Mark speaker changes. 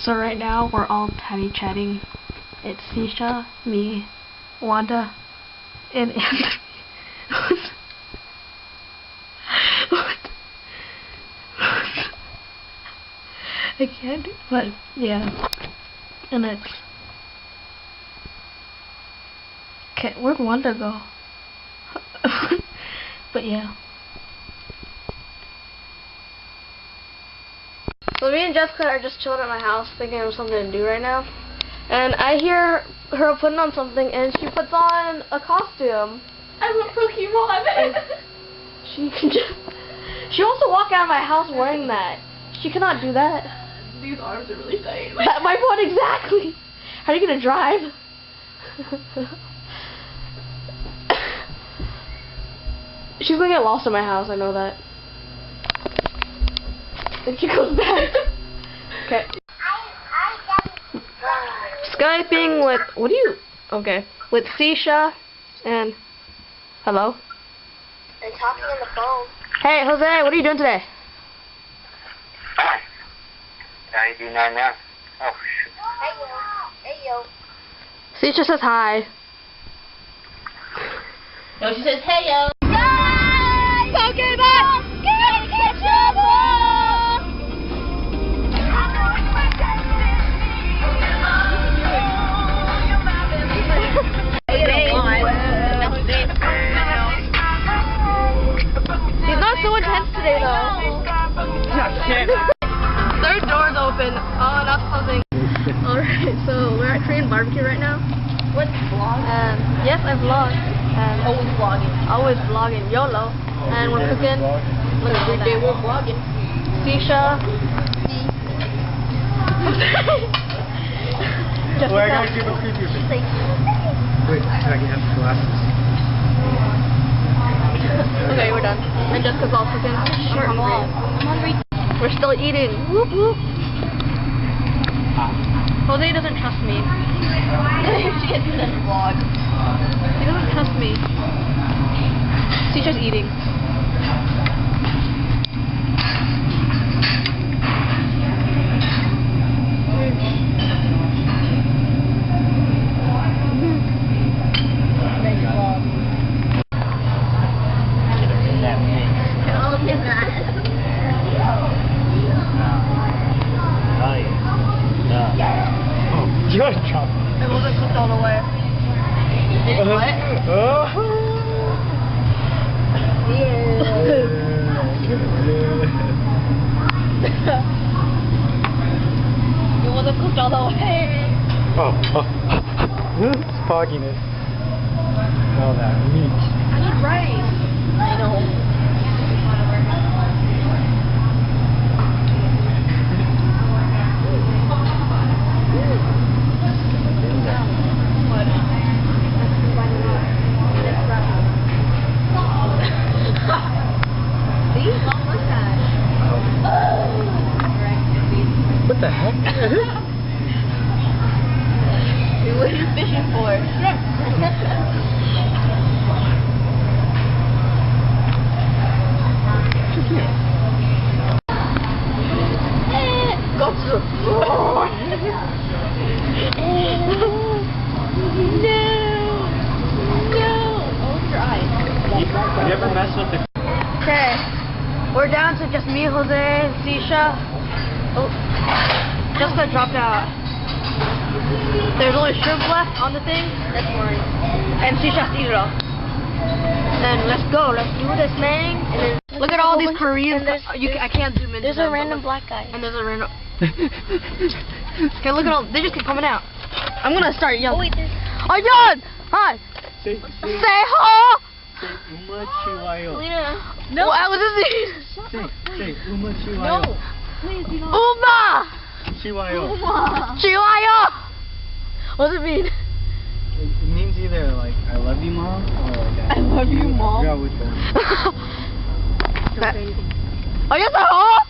Speaker 1: So right now we're all tiny chatting. It's Sisha, me, Wanda, and Anthony. I can't, but yeah. And it's... Okay, where'd Wanda go? But yeah. So me and Jessica are just chilling at my house thinking of something to do right now. And I hear her putting on something and she puts on a costume.
Speaker 2: I went Pokemon.
Speaker 1: She wants to walk out of my house wearing that. She cannot do that.
Speaker 2: These arms are really tight.
Speaker 1: That's my point exactly. How are you gonna drive? She's gonna get lost in my house, I know that. And she goes back. Okay. Skyping with, okay, with Sisha and, hello?
Speaker 3: And talking on the phone.
Speaker 1: Hey, Jose, what are you doing today?
Speaker 4: How you doing now? Oh, shoot.
Speaker 3: Hey yo.
Speaker 1: Sisha says hi.
Speaker 2: No, she says, hey yo.
Speaker 3: Pokemon! Get your ball!
Speaker 1: He's not so intense today though. Third door's open. Oh, that's something. Alright, so we're at Korean barbecue right now.
Speaker 2: What, vlog?
Speaker 1: Yes, I vlog. And
Speaker 2: Always vlogging.
Speaker 1: always vlogging. YOLO. And we're cooking. Look at
Speaker 2: Every day
Speaker 1: that.
Speaker 2: we're vlogging.
Speaker 1: Sisha.
Speaker 4: Well, I gotta give a preview. Wait, I can have the glasses.
Speaker 1: Okay, we're done. And Jessica's all cooking. We're hungry.
Speaker 2: I'm hungry.
Speaker 1: We're still eating. Whoop whoop. Jose doesn't trust me.
Speaker 2: She gets in this vlog.
Speaker 1: He doesn't trust me. Sisha's eating.
Speaker 4: You're drunk.
Speaker 1: It wasn't cooked all the way.
Speaker 2: What? It wasn't cooked all the way.
Speaker 4: Fogginess. All that meat.
Speaker 2: I need rice. I know.
Speaker 4: What the heck?
Speaker 2: What are you fishing for?
Speaker 1: Go to the floor.
Speaker 2: Open your eyes.
Speaker 4: You ever mess with the...
Speaker 1: Okay, we're down to just me, Jose, and Sisha. Oh, Jessica dropped out. There's only shrimp left on the thing.
Speaker 2: That's boring.
Speaker 1: And Sisha has to eat it all. And let's go. Let's do this, man. And then, look at all these Koreans. I can't zoom in.
Speaker 3: There's a random black guy.
Speaker 1: And there's a random. Okay, look at all. They just keep coming out. I'm gonna start yelling.
Speaker 3: Oh wait, there's...
Speaker 1: Oh, Yon! Hi.
Speaker 4: Say
Speaker 1: ho!
Speaker 4: Uma Chiwayo.
Speaker 1: No. What was this?
Speaker 4: Say Uma Chiwayo.
Speaker 2: No. Please, you know.
Speaker 1: Uma!
Speaker 4: Chiwayo.
Speaker 1: Chihuahua! What does it mean?
Speaker 4: It means either like I love you, mom, or like
Speaker 2: I love you, mom.
Speaker 4: I forgot which one.
Speaker 1: Oh, yes, I hope!